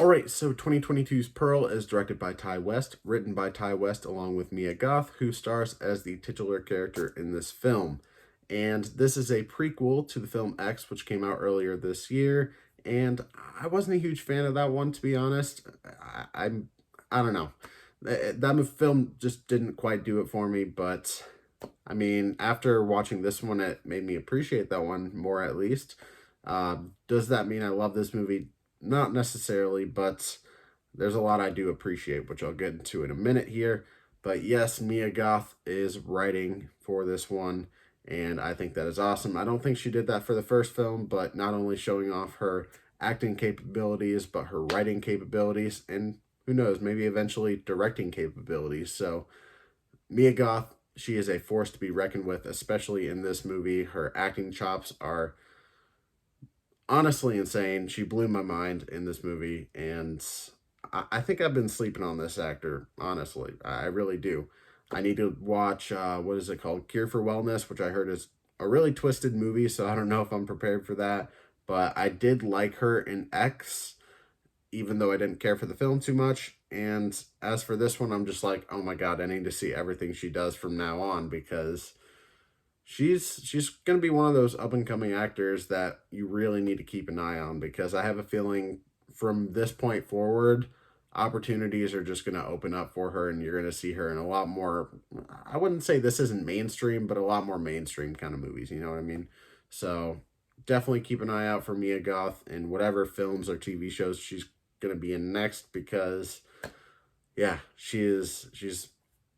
All right, so 2022's Pearl is directed by Ty West, written by Ty West along with Mia Goth, who stars as the titular character in this film. And this is a prequel to the film X, which came out earlier this year. And I wasn't a huge fan of that one, to be honest. I don't know. That film just didn't quite do it for me, but I mean, after watching this one, it made me appreciate that one more at least. Does that mean I love this movie? Not necessarily, but there's a lot I do appreciate, which I'll get into in a minute here. But yes, Mia Goth is writing for this one, and I think that is awesome. I don't think she did that for the first film, but not only showing off her acting capabilities, but her writing capabilities, and who knows, maybe eventually directing capabilities. So, Mia Goth, she is a force to be reckoned with, especially in this movie. Her acting chops are honestly insane. She blew my mind in this movie, and I think I've been sleeping on this actor, honestly. I really do. I need to watch, what is it called? Cure for Wellness, which I heard is a really twisted movie, so I don't know if I'm prepared for that. But I did like her in X, even though I didn't care for the film too much. And as for this one, I'm just like, oh my God, I need to see everything she does from now on because she's going to be one of those up and coming actors that you really need to keep an eye on because I have a feeling from this point forward opportunities are just going to open up for her and you're going to see her in a lot more. I wouldn't say this isn't mainstream, but a lot more mainstream kind of movies, you know what I mean? So definitely keep an eye out for Mia Goth in whatever films or TV shows she's going to be in next because yeah, she's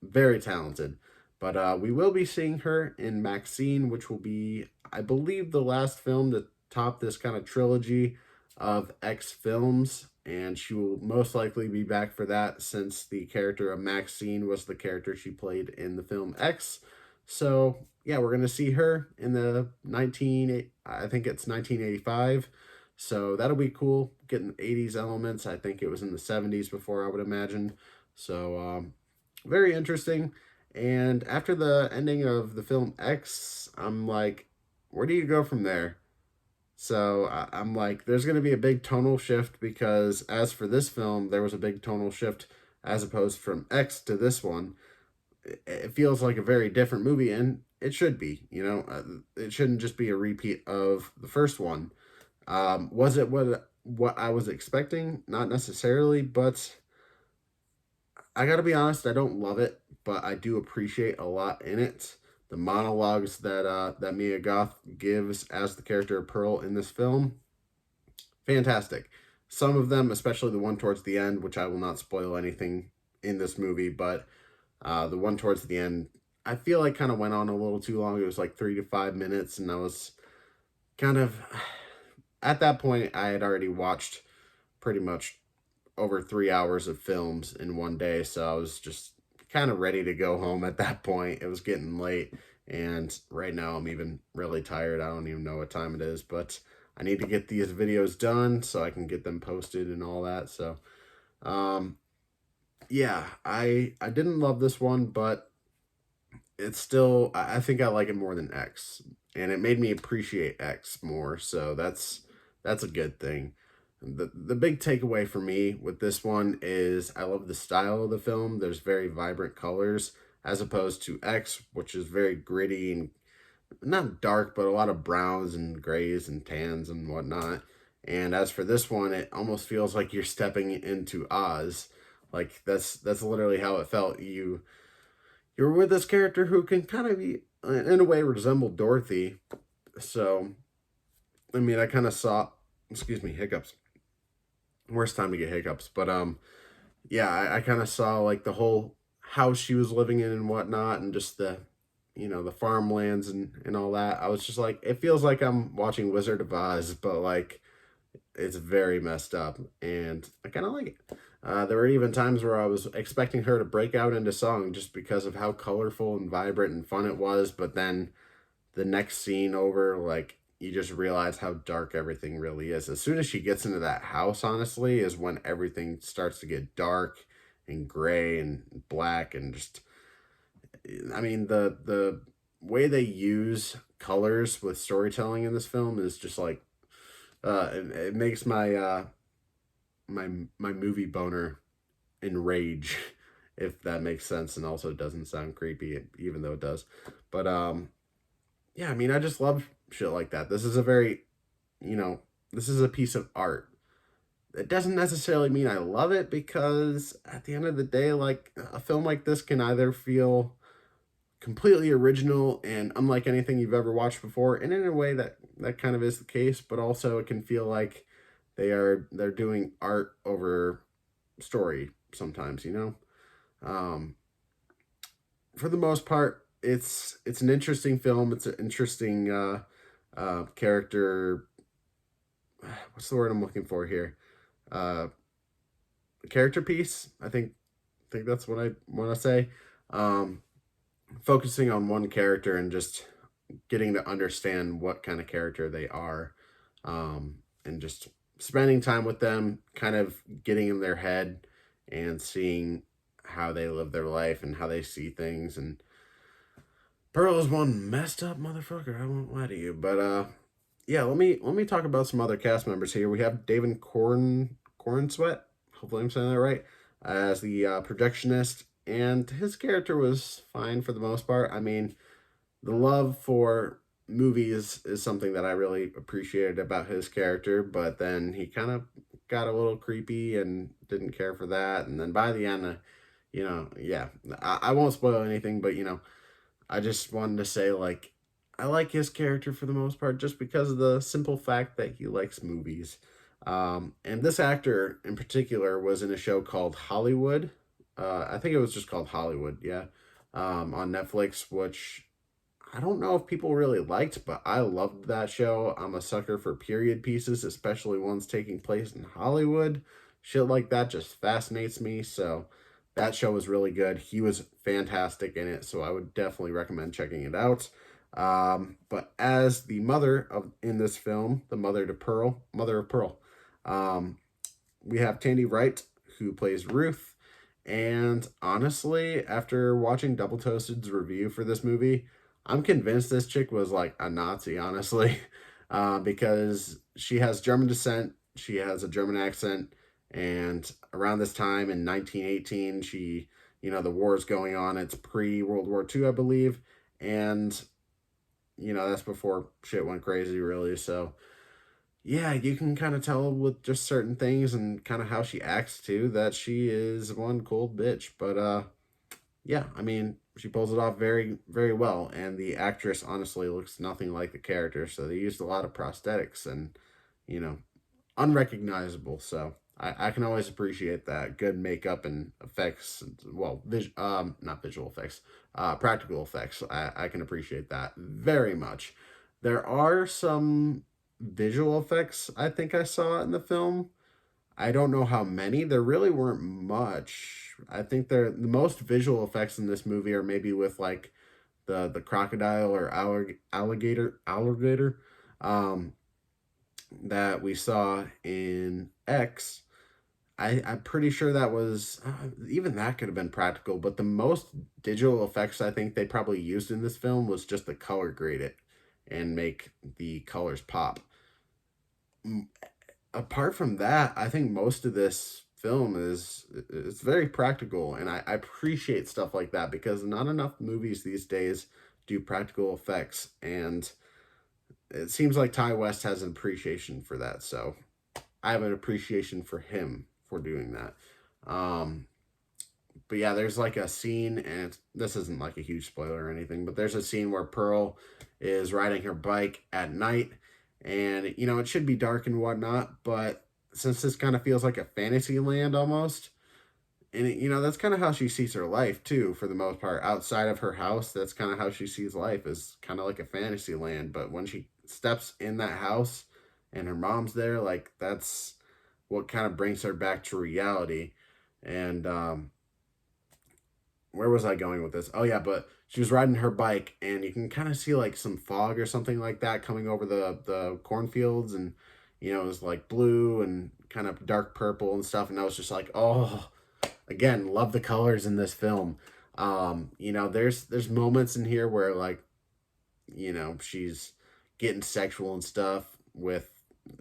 very talented. But we will be seeing her in Maxine, which will be, I believe, the last film to top this kind of trilogy of X films. And she will most likely be back for that since the character of Maxine was the character she played in the film X. So, yeah, we're going to see her in the I think it's 1985. So that'll be cool. Getting 80s elements. I think it was in the 70s before, I would imagine. So, very interesting. And after the ending of the film X, I'm like, where do you go from there? So I'm like, there's going to be a big tonal shift because as for this film, there was a big tonal shift as opposed from X to this one. It feels like a very different movie, and it should be. You know, it shouldn't just be a repeat of the first one. Was it what I was expecting? Not necessarily, but I gotta be honest, I don't love it, but I do appreciate a lot in it. The monologues that Mia Goth gives as the character of Pearl in this film, fantastic. Some of them, especially the one towards the end, which I will not spoil anything in this movie, but the one towards the end, I feel like kind of went on a little too long. It was like 3 to 5 minutes, and I was kind of at that point I had already watched pretty much over 3 hours of films in one day. So I was just kind of ready to go home at that point. It was getting late. And right now I'm even really tired. I don't even know what time it is, but I need to get these videos done so I can get them posted and all that. So, um, yeah, I didn't love this one, but it's still, I think I like it more than X. And it made me appreciate X more. So that's a good thing. The big takeaway for me with this one is I love the style of the film. There's very vibrant colors as opposed to X, which is very gritty and not dark, but a lot of browns and grays and tans and whatnot. And as for this one, it almost feels like you're stepping into Oz. Like that's literally how it felt. You're with this character who can kind of be, in a way, resemble Dorothy. So I mean, I kind of saw, excuse me, hiccups. Worst time to get hiccups, but yeah, I kind of saw like the whole house she was living in and whatnot, and just the farmlands and all that. I was just like, it feels like I'm watching Wizard of Oz, but like it's very messed up, and I kind of like it. There were even times where I was expecting her to break out into song just because of how colorful and vibrant and fun it was, but then the next scene over, like you just realize how dark everything really is. As soon as she gets into that house, honestly, is when everything starts to get dark and gray and black and just I mean the way they use colors with storytelling in this film is just like it makes my movie boner in rage, if that makes sense, and also doesn't sound creepy, even though it does. But yeah, I mean, I just love shit like that. This is a very, you know, this is a piece of art. It doesn't necessarily mean I love it, because at the end of the day, like, a film like this can either feel completely original and unlike anything you've ever watched before, and in a way that kind of is the case, but also it can feel like they're doing art over story sometimes, you know. For the most part, it's an interesting film. It's an interesting character. What's the word I'm looking for here? Uh, Character piece. I think that's what I want to say. Um, Focusing on one character and just getting to understand what kind of character they are, and just spending time with them, kind of getting in their head and seeing how they live their life and how they see things. And Pearl is one messed up motherfucker, I won't lie to you. But yeah, let me talk about some other cast members here. We have David Corn Sweat, hopefully I'm saying that right, as the projectionist, and his character was fine for the most part. I mean, the love for movies is something that I really appreciated about his character, but then he kind of got a little creepy and didn't care for that. And then by the end, yeah, I won't spoil anything, but I just wanted to say, like, I like his character for the most part just because of the simple fact that he likes movies. And this actor in particular was in a show called Hollywood. I think it was just called Hollywood, yeah, on Netflix, which I don't know if people really liked, but I loved that show. I'm a sucker for period pieces, especially ones taking place in Hollywood. Shit like that just fascinates me. So that show was really good. He was fantastic in it, so I would definitely recommend checking it out. But as the mother of in this film, the mother of Pearl, um, we have Tandy Wright, who plays Ruth. And honestly, after watching Double Toasted's review for this movie, I'm convinced this chick was like a Nazi, honestly, because she has German descent, she has a German accent, and around this time in 1918, the war is going on. It's pre World War II, I believe, and that's before shit went crazy, really. So yeah, you can kind of tell with just certain things and kind of how she acts too that she is one cold bitch. But yeah, I mean, she pulls it off very, very well, and the actress honestly looks nothing like the character. So they used a lot of prosthetics and you know unrecognizable. So I can always appreciate that good makeup and effects. Well, not visual effects, practical effects. I can appreciate that very much. There are some visual effects I think I saw in the film. I don't know how many. There really weren't much. I think the most visual effects in this movie are maybe with like the crocodile or alligator um, that we saw in X. I'm pretty sure that was even that could have been practical, but the most digital effects I think they probably used in this film was just the color grade it and make the colors pop. Apart from that, I think most of this film is it's very practical, and I appreciate stuff like that because not enough movies these days do practical effects, and it seems like Ty West has an appreciation for that. So I have an appreciation for him for doing that. Um, but yeah, there's like a scene, and this isn't like a huge spoiler or anything, but there's a scene where Pearl is riding her bike at night, and it should be dark and whatnot, but since this kind of feels like a fantasy land almost, and that's kind of how she sees her life too, for the most part. Outside of her house, that's kind of how she sees life, is kind of like a fantasy land. But when she steps in that house and her mom's there, like that's what kind of brings her back to reality. And where was I going with this? Oh yeah, but she was riding her bike, and you can kind of see like some fog or something like that coming over the cornfields, and it was like blue and kind of dark purple and stuff, and I was just like, oh, again, love the colors in this film. There's moments in here where like, she's getting sexual and stuff with,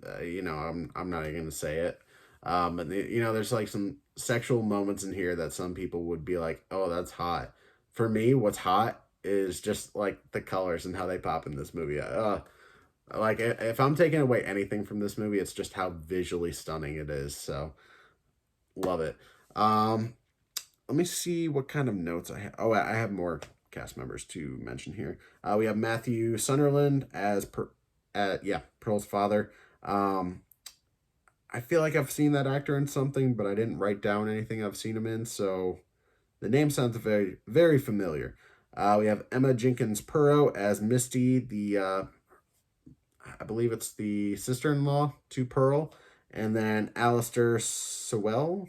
I'm not even gonna say it. And there's like some sexual moments in here that some people would be like, "Oh, that's hot." For me, what's hot is just like the colors and how they pop in this movie. Like if I'm taking away anything from this movie, it's just how visually stunning it is. So love it. Um, Let me see what kind of notes I have. Oh, I have more cast members to mention here. We have Matthew Sunderland as Pearl's father. Um, I feel like I've seen that actor in something, but I didn't write down anything I've seen him in, so the name sounds very, very familiar. We have Emma Jenkins Purro as Misty, I believe it's the sister-in-law to Pearl, and then Alistair Sewell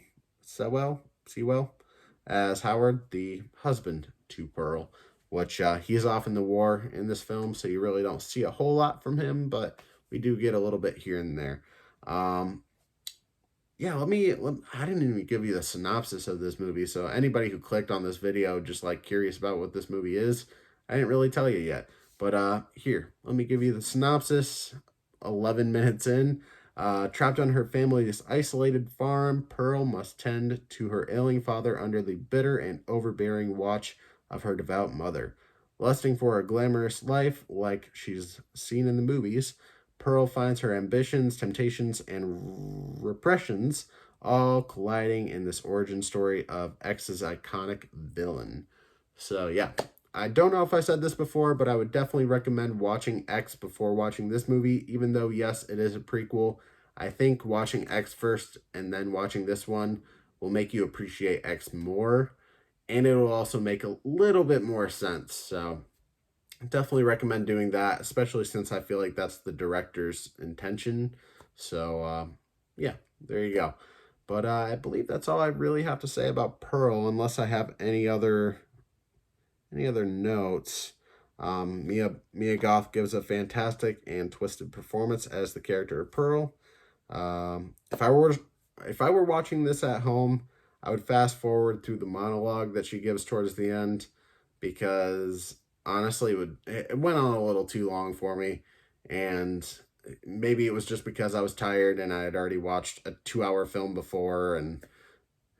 as Howard, the husband to Pearl, which he's off in the war in this film, so you really don't see a whole lot from him, but we do get a little bit here and there. Um, yeah, I didn't even give you the synopsis of this movie, so anybody who clicked on this video just like curious about what this movie is, I didn't really tell you yet. But here, let me give you the synopsis. 11 minutes in, trapped on her family's isolated farm, Pearl must tend to her ailing father under the bitter and overbearing watch of her devout mother. Lusting for a glamorous life like she's seen in the movies, Pearl finds her ambitions, temptations, and repressions all colliding in this origin story of X's iconic villain. So, yeah, I don't know if I said this before, but I would definitely recommend watching X before watching this movie, even though, yes, it is a prequel. I think watching X first and then watching this one will make you appreciate X more, and it will also make a little bit more sense. So, definitely recommend doing that, especially since I feel like that's the director's intention. So, yeah, there you go. But I believe that's all I really have to say about Pearl, unless I have any other notes. Mia Goth gives a fantastic and twisted performance as the character of Pearl. If I were watching this at home, I would fast forward through the monologue that she gives towards the end, because honestly it went on a little too long for me, and maybe it was just because I was tired and I had already watched a 2-hour film before, and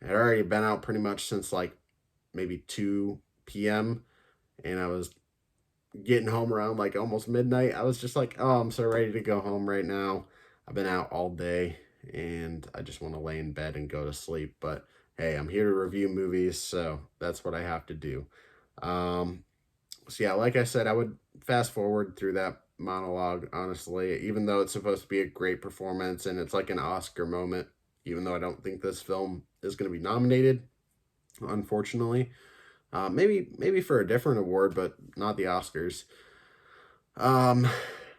it had already been out pretty much since like maybe 2 p.m. and I was getting home around like almost midnight. I was just like, oh, I'm so ready to go home right now. I've been out all day and I just want to lay in bed and go to sleep. But hey, I'm here to review movies, so that's what I have to do. So yeah, like I said, I would fast forward through that monologue, honestly, even though it's supposed to be a great performance and it's like an Oscar moment, even though I don't think this film is going to be nominated, unfortunately. Maybe for a different award, but not the Oscars. Um,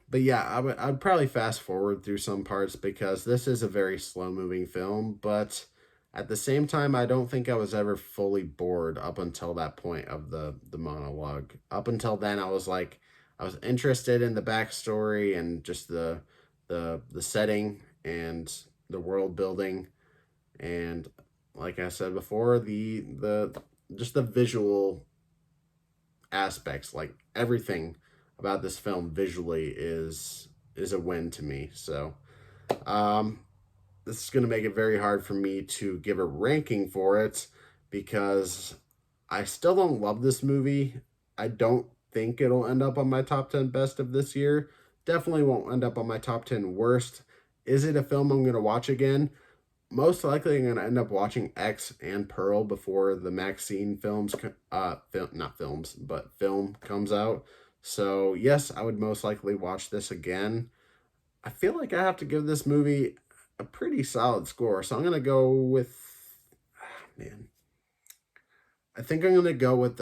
but yeah, I'd probably fast forward through some parts because this is a very slow moving film. But at the same time, I don't think I was ever fully bored up until that point of the monologue. Up until then, I was interested in the backstory and just the setting and the world building, and like I said before, the just the visual aspects, like everything about this film visually is a win to me. So um this is going to make it very hard for me to give a ranking for it, because I still don't love this movie. I don't think it'll end up on my top 10 best of this year. Definitely won't end up on my top 10 worst. Is it a film I'm going to watch again? Most likely I'm going to end up watching X and Pearl before the Maxine not films, but film comes out. So yes, I would most likely watch this again. I feel like I have to give this movie a pretty solid score. So I'm going to go with, man, I think I'm going to go with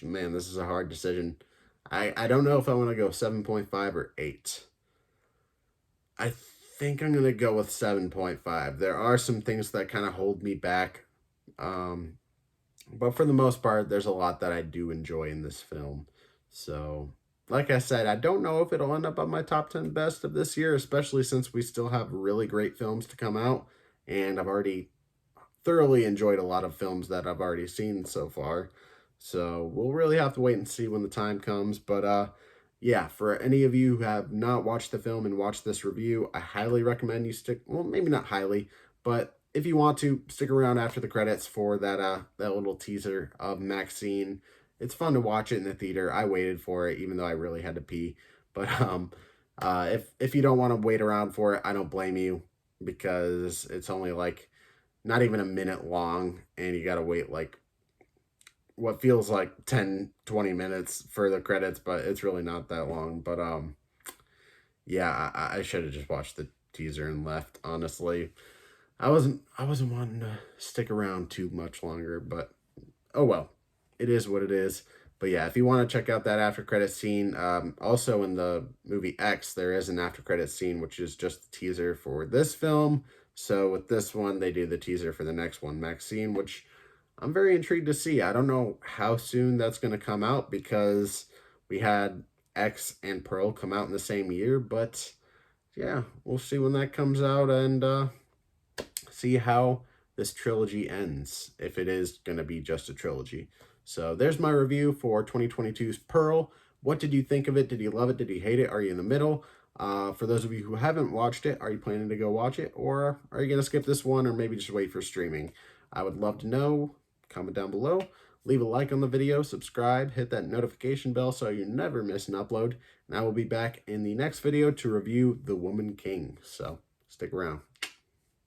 man, this is a hard decision. I don't know if I want to go 7.5 or 8. I think I'm going to go with 7.5. There are some things that kind of hold me back. Um, but for the most part, there's a lot that I do enjoy in this film. So, like I said, I don't know if it'll end up on my top 10 best of this year, especially since we still have really great films to come out. And I've already thoroughly enjoyed a lot of films that I've already seen so far. So, we'll really have to wait and see when the time comes. But yeah, for any of you who have not watched the film and watched this review, I highly recommend you stick, well, maybe not highly, but if you want to, stick around after the credits for that little teaser of Maxine. It's fun to watch it in the theater. I waited for it, even though I really had to pee. But if you don't want to wait around for it, I don't blame you, because it's only like not even a minute long, and you got to wait like what feels like 10-20 minutes for the credits, but it's really not that long. But yeah, I should have just watched the teaser and left, honestly. I wasn't wanting to stick around too much longer, but oh well, it is what it is. But yeah, if you want to check out that after credit scene, also in the movie X, there is an after credit scene, which is just the teaser for this film. So with this one, they do the teaser for the next one, Maxine, which I'm very intrigued to see. I don't know how soon that's going to come out, because we had X and Pearl come out in the same year, but yeah, we'll see when that comes out, and see how this trilogy ends, if it is going to be just a trilogy. So there's my review for 2022's Pearl. What did you think of it? Did you love it? Did you hate it? Are you in the middle? For those of you who haven't watched it, are you planning to go watch it? Or are you going to skip this one, or maybe just wait for streaming? I would love to know. Comment down below. Leave a like on the video, subscribe, hit that notification bell so you never miss an upload. And I will be back in the next video to review The Woman King. So stick around.